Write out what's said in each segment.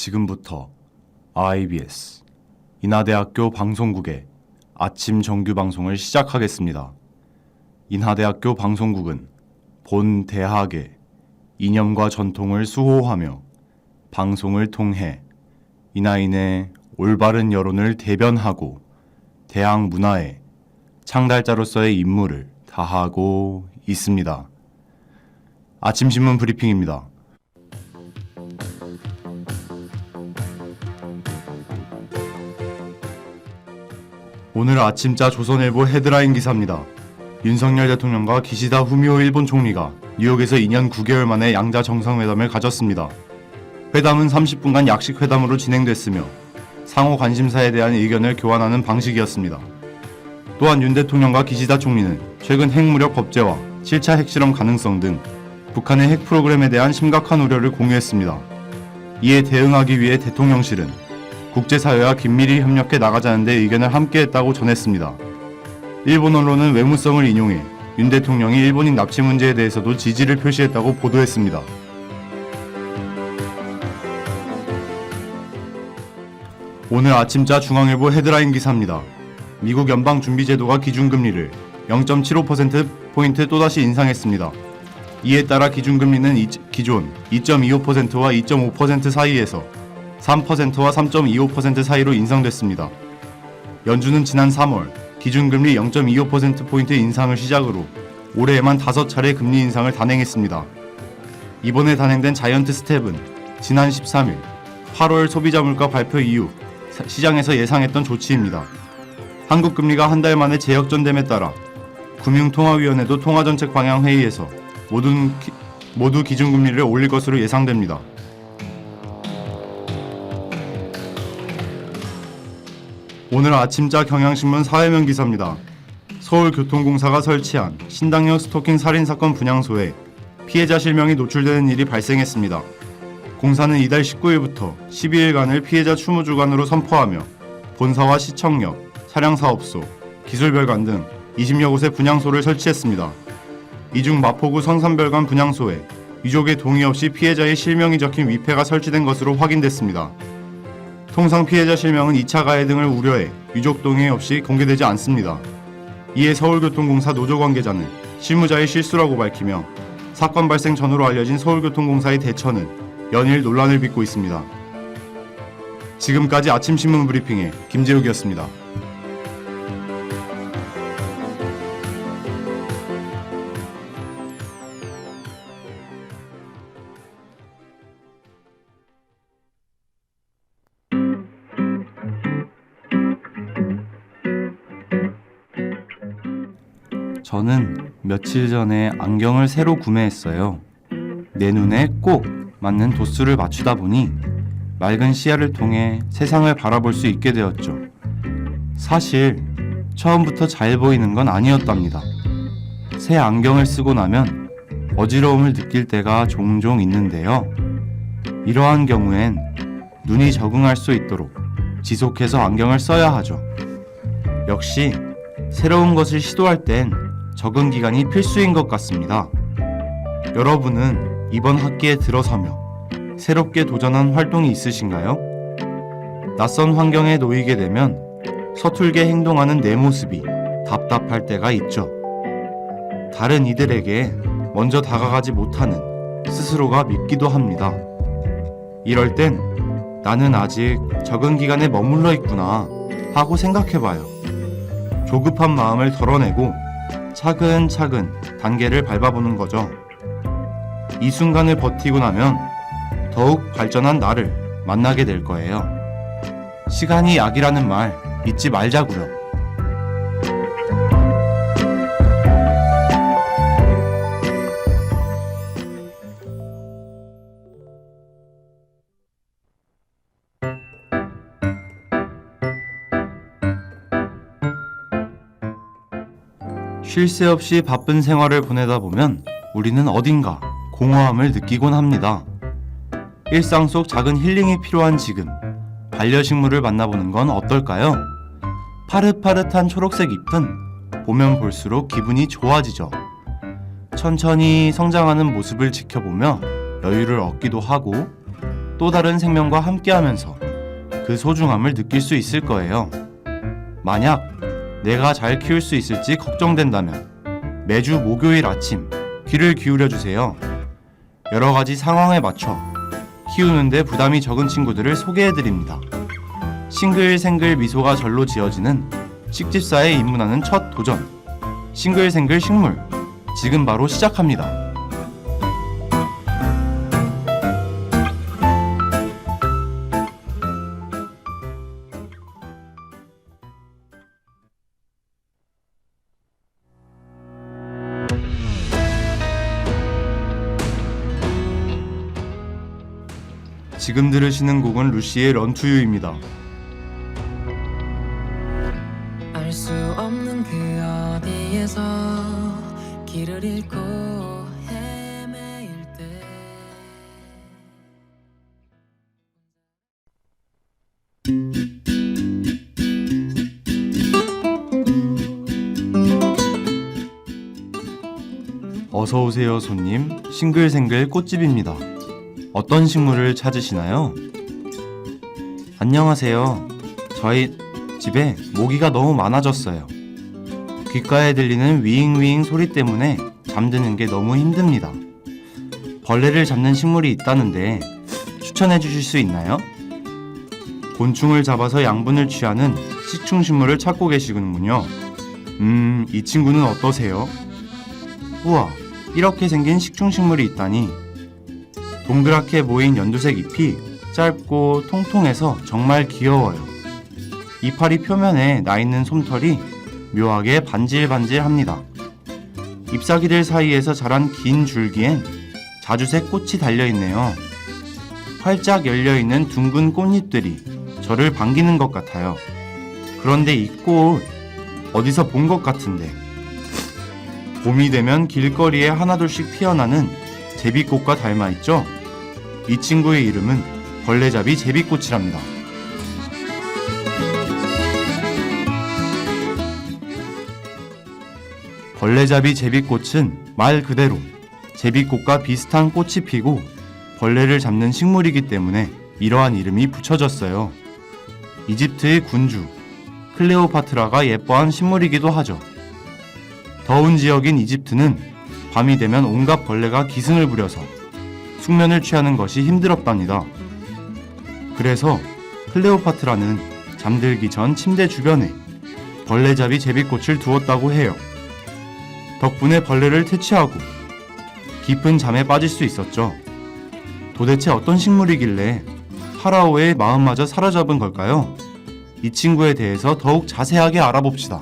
지금부터 IBS 인하대학교 방송국의 아침 정규 방송을 시작하겠습니다. 인하대학교 방송국은 본 대학의 이념과 전통을 수호하며 방송을 통해 인하인의 올바른 여론을 대변하고 대학 문화의 창달자로서의 임무를 다하고 있습니다. 아침신문 브리핑입니다. 오늘 아침자 조선일보 헤드라인 기사입니다. 윤석열 대통령과 기시다 후미오 일본 총리가 뉴욕에서 2년 9개월 만에 양자 정상회담을 가졌습니다. 회담은 30분간 약식 회담으로 진행됐으며 상호 관심사에 대한 의견을 교환하는 방식이었습니다. 또한 윤 대통령과 기시다 총리는 최근 핵무력 법제화, 7차 핵실험 가능성 등 북한의 핵 프로그램에 대한 심각한 우려를 공유했습니다. 이에 대응하기 위해 대통령실은 국제사회와 긴밀히 협력해 나가자는 데 의견을 함께했다고 전했습니다. 일본 언론은 외무성을 인용해 윤 대통령이 일본인 납치 문제에 대해서도 지지를 표시했다고 보도했습니다. 오늘 아침자 중앙일보 헤드라인 기사입니다. 미국 연방준비제도가 기준금리를 0.75%포인트 또다시 인상했습니다. 이에 따라 기준금리는 기존 2.25%와 2.5% 사이에서 3%와 3.25% 사이로 인상됐습니다. 연준은 지난 3월 기준금리 0.25%포인트 인상을 시작으로 올해에만 5차례 금리 인상을 단행했습니다. 이번에 단행된 자이언트 스텝은 지난 13일 8월 소비자 물가 발표 이후 시장에서 예상했던 조치입니다. 한국 금리가 한 달 만에 재역전됨에 따라 금융통화위원회도 통화정책 방향 회의에서 모두 기준금리를 올릴 것으로 예상됩니다. 오늘 아침자 경향신문 사회면 기사입니다. 서울교통공사가 설치한 신당역 스토킹 살인사건 분향소에 피해자 실명이 노출되는 일이 발생했습니다. 공사는 이달 19일부터 12일간을 피해자 추모 주간으로 선포하며 본사와 시청역, 차량사업소, 기술별관 등 20여 곳에 분향소를 설치했습니다. 이 중 마포구 성산별관 분향소에 유족의 동의 없이 피해자의 실명이 적힌 위패가 설치된 것으로 확인됐습니다. 통상 피해자 실명은 2차 가해 등을 우려해 유족 동의 없이 공개되지 않습니다. 이에 서울교통공사 노조 관계자는 실무자의 실수라고 밝히며 사건 발생 전후로 알려진 서울교통공사의 대처는 연일 논란을 빚고 있습니다. 지금까지 아침신문 브리핑의 김재욱이었습니다. 저는 며칠 전에 안경을 새로 구매했어요. 내 눈에 꼭 맞는 도수를 맞추다 보니 맑은 시야를 통해 세상을 바라볼 수 있게 되었죠. 사실 처음부터 잘 보이는 건 아니었답니다. 새 안경을 쓰고 나면 어지러움을 느낄 때가 종종 있는데요. 이러한 경우엔 눈이 적응할 수 있도록 지속해서 안경을 써야 하죠. 역시 새로운 것을 시도할 땐 적응 기간이 필수인 것 같습니다. 여러분은 이번 학기에 들어서며 새롭게 도전한 활동이 있으신가요? 낯선 환경에 놓이게 되면 서툴게 행동하는 내 모습이 답답할 때가 있죠. 다른 이들에게 먼저 다가가지 못하는 스스로가 밉기도 합니다. 이럴 땐 나는 아직 적응 기간에 머물러 있구나 하고 생각해봐요. 조급한 마음을 덜어내고 차근차근 단계를 밟아보는 거죠. 이 순간을 버티고 나면 더욱 발전한 나를 만나게 될 거예요. 시간이 약이라는 말 잊지 말자고요. 쉴 새 없이 바쁜 생활을 보내다 보면 우리는 어딘가 공허함을 느끼곤 합니다. 일상 속 작은 힐링이 필요한 지금, 반려식물을 만나보는 건 어떨까요? 파릇파릇한 초록색 잎은 보면 볼수록 기분이 좋아지죠. 천천히 성장하는 모습을 지켜보며 여유를 얻기도 하고 또 다른 생명과 함께하면서 그 소중함을 느낄 수 있을 거예요. 만약 내가 잘 키울 수 있을지 걱정된다면 매주 목요일 아침 귀를 기울여 주세요. 여러 가지 상황에 맞춰 키우는데 부담이 적은 친구들을 소개해 드립니다. 싱글생글 미소가 절로 지어지는 식집사에 입문하는 첫 도전. 싱글생글 식물. 지금 바로 시작합니다. 지금 들으시는 곡은 루시의 런 투 유입니다. 알 수 없는 그 어디에서 길을 잃고 헤매일 때 어서오세요 손님, 싱글생글 꽃집입니다. 어떤 식물을 찾으시나요? 안녕하세요. 저희 집에 모기가 너무 많아졌어요. 귓가에 들리는 위잉위잉 소리 때문에 잠드는 게 너무 힘듭니다. 벌레를 잡는 식물이 있다는데 추천해 주실 수 있나요? 곤충을 잡아서 양분을 취하는 식충식물을 찾고 계시군요. 이 친구는 어떠세요? 우와, 이렇게 생긴 식충식물이 있다니. 동그랗게 모인 연두색 잎이 짧고 통통해서 정말 귀여워요. 이파리 표면에 나있는 솜털이 묘하게 반질반질합니다. 잎사귀들 사이에서 자란 긴 줄기엔 자주색 꽃이 달려있네요. 활짝 열려있는 둥근 꽃잎들이 저를 반기는 것 같아요. 그런데 이 꽃 어디서 본 것 같은데. 봄이 되면 길거리에 하나둘씩 피어나는 제비꽃과 닮아있죠? 이 친구의 이름은 벌레잡이 제비꽃이랍니다. 벌레잡이 제비꽃은 말 그대로 제비꽃과 비슷한 꽃이 피고 벌레를 잡는 식물이기 때문에 이러한 이름이 붙여졌어요. 이집트의 군주 클레오파트라가 예뻐한 식물이기도 하죠. 더운 지역인 이집트는 밤이 되면 온갖 벌레가 기승을 부려서 숙면을 취하는 것이 힘들었답니다. 그래서 클레오파트라는 잠들기 전 침대 주변에 벌레잡이 제비꽃을 두었다고 해요. 덕분에 벌레를 퇴치하고 깊은 잠에 빠질 수 있었죠. 도대체 어떤 식물이길래 파라오의 마음마저 사로잡은 걸까요? 이 친구에 대해서 더욱 자세하게 알아봅시다.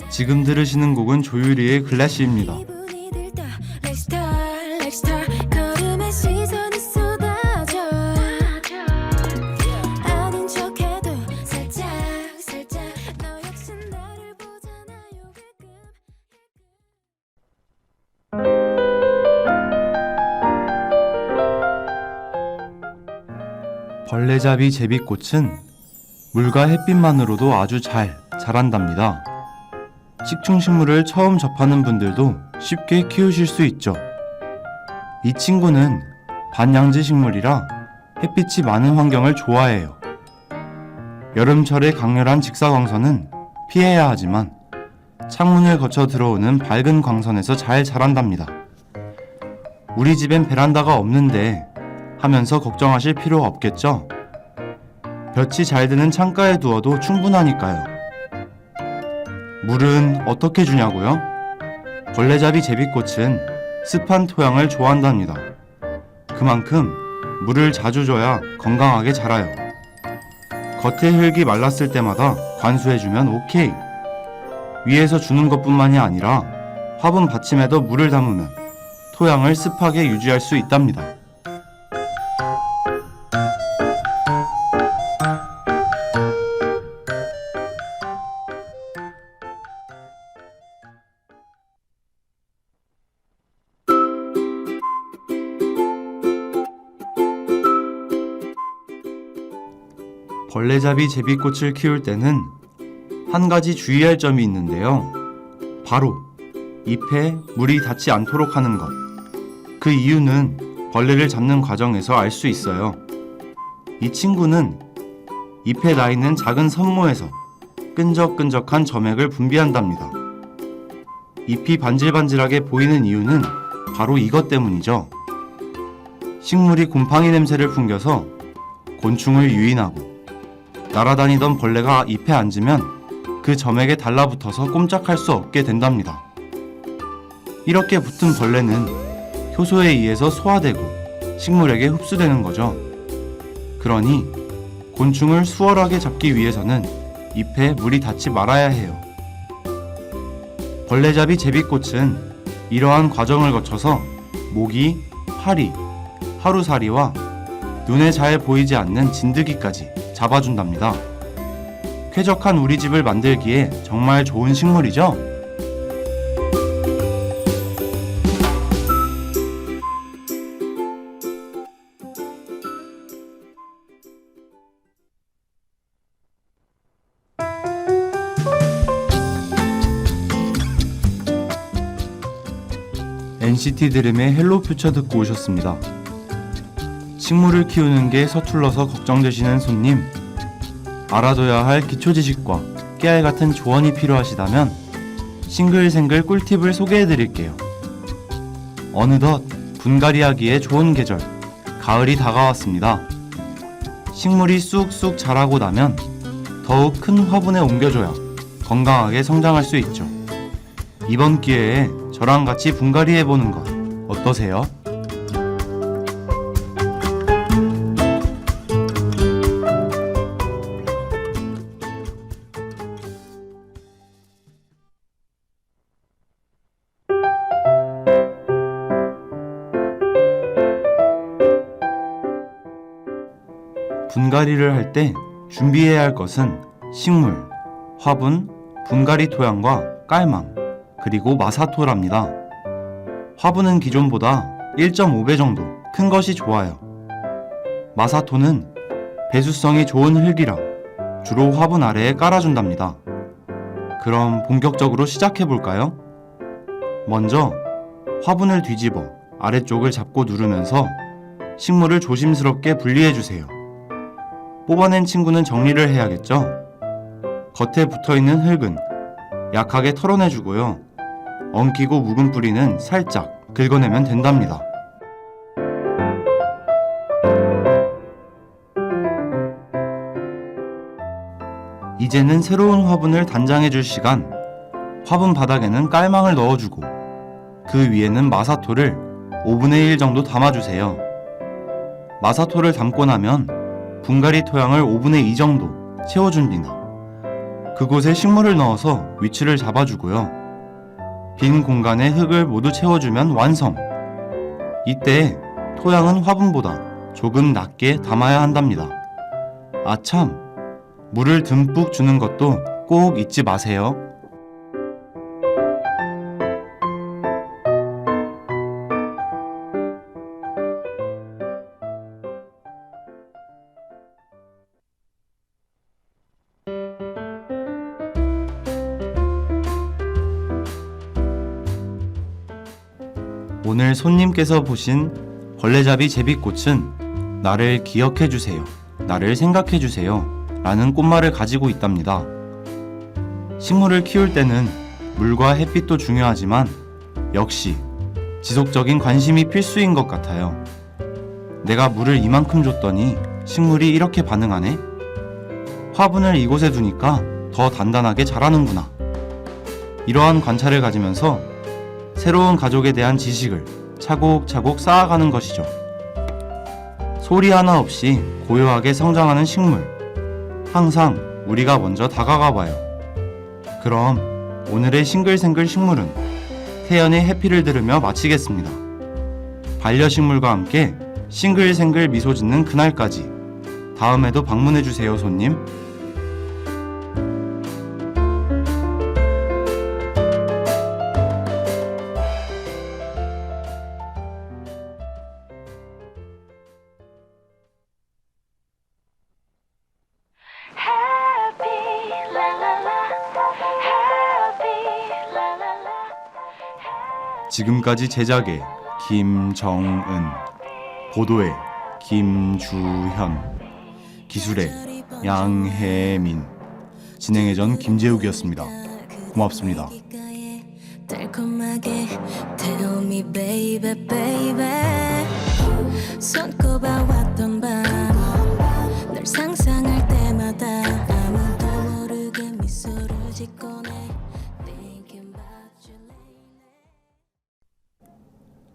지금 들으시는 곡은 조유리의 글래시입니다. 벌레잡이 제비꽃은 물과 햇빛만으로도 아주 잘 자란답니다. 식충식물을 처음 접하는 분들도 쉽게 키우실 수 있죠. 이 친구는 반양지 식물이라 햇빛이 많은 환경을 좋아해요. 여름철의 강렬한 직사광선은 피해야 하지만 창문을 거쳐 들어오는 밝은 광선에서 잘 자란답니다. 우리 집엔 베란다가 없는데 하면서 걱정하실 필요 없겠죠? 볕이 잘 드는 창가에 두어도 충분하니까요. 물은 어떻게 주냐고요? 벌레잡이 제비꽃은 습한 토양을 좋아한답니다. 그만큼 물을 자주 줘야 건강하게 자라요. 겉에 흙이 말랐을 때마다 관수해주면 오케이. 위에서 주는 것뿐만이 아니라 화분 받침에도 물을 담으면 토양을 습하게 유지할 수 있답니다. 벌레잡이 제비꽃을 키울 때는 한 가지 주의할 점이 있는데요. 바로 잎에 물이 닿지 않도록 하는 것. 그 이유는 벌레를 잡는 과정에서 알 수 있어요. 이 친구는 잎에 나 있는 작은 선모에서 끈적끈적한 점액을 분비한답니다. 잎이 반질반질하게 보이는 이유는 바로 이것 때문이죠. 식물이 곰팡이 냄새를 풍겨서 곤충을 유인하고 날아다니던 벌레가 잎에 앉으면 그 점액에 달라붙어서 꼼짝할 수 없게 된답니다. 이렇게 붙은 벌레는 효소에 의해서 소화되고 식물에게 흡수되는 거죠. 그러니 곤충을 수월하게 잡기 위해서는 잎에 물이 닿지 말아야 해요. 벌레잡이 제비꽃은 이러한 과정을 거쳐서 모기, 파리, 하루살이와 눈에 잘 보이지 않는 진드기까지 잡아준답니다. 쾌적한 우리 집을 만들기에 정말 좋은 식물이죠? NCT 드림의 헬로 퓨처 듣고 오셨습니다. 식물을 키우는 게 서툴러서 걱정되시는 손님, 알아둬야 할 기초 지식과 깨알 같은 조언이 필요하시다면 싱글생글 꿀팁을 소개해 드릴게요. 어느덧 분갈이 하기에 좋은 계절, 가을이 다가왔습니다. 식물이 쑥쑥 자라고 나면 더욱 큰 화분에 옮겨줘야 건강하게 성장할 수 있죠. 이번 기회에 저랑 같이 분갈이 해보는 것 어떠세요? 분갈이를 할 때 준비해야 할 것은 식물, 화분, 분갈이 토양과 깔망, 그리고 마사토랍니다. 화분은 기존보다 1.5배 정도 큰 것이 좋아요. 마사토는 배수성이 좋은 흙이라 주로 화분 아래에 깔아준답니다. 그럼 본격적으로 시작해볼까요? 먼저 화분을 뒤집어 아래쪽을 잡고 누르면서 식물을 조심스럽게 분리해주세요. 뽑아낸 친구는 정리를 해야겠죠? 겉에 붙어있는 흙은 약하게 털어내주고요. 엉키고 묵은 뿌리는 살짝 긁어내면 된답니다. 이제는 새로운 화분을 단장해줄 시간. 화분 바닥에는 깔망을 넣어주고 그 위에는 마사토를 5분의 1 정도 담아주세요. 마사토를 담고 나면 분갈이 토양을 5분의 2 정도 채워줍니다. 그곳에 식물을 넣어서 위치를 잡아주고요. 빈 공간에 흙을 모두 채워주면 완성! 이때 토양은 화분보다 조금 낮게 담아야 한답니다. 아참! 물을 듬뿍 주는 것도 꼭 잊지 마세요. 오늘 손님께서 보신 벌레잡이 제비꽃은 나를 기억해주세요, 나를 생각해주세요 라는 꽃말을 가지고 있답니다. 식물을 키울 때는 물과 햇빛도 중요하지만 역시 지속적인 관심이 필수인 것 같아요. 내가 물을 이만큼 줬더니 식물이 이렇게 반응하네? 화분을 이곳에 두니까 더 단단하게 자라는구나. 이러한 관찰을 가지면서 새로운 가족에 대한 지식을 차곡차곡 쌓아가는 것이죠. 소리 하나 없이 고요하게 성장하는 식물. 항상 우리가 먼저 다가가 봐요. 그럼 오늘의 싱글생글 식물은 태연의 해피를 들으며 마치겠습니다. 반려식물과 함께 싱글생글 미소 짓는 그날까지 다음에도 방문해주세요, 손님. 지금까지 제작의 김정은, 보도의 김주현, 기술의 양혜민, 진행의 전 김재욱이었습니다. 고맙습니다. 달콤하게 Tell me baby baby 손꼽아 왔던 밤 널 상상할 때마다 아무도 모르게 미소를 짓곤 해 Thinking about you lately.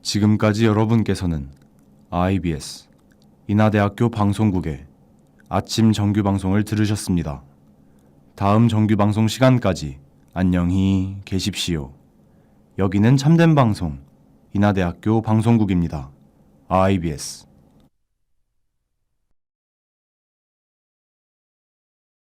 지금까지 여러분께서는 IBS 인하대학교 방송국의 아침 정규방송을 들으셨습니다. 다음 정규방송 시간까지 안녕히 계십시오. 여기는 참된 방송 인하대학교 방송국입니다. IBS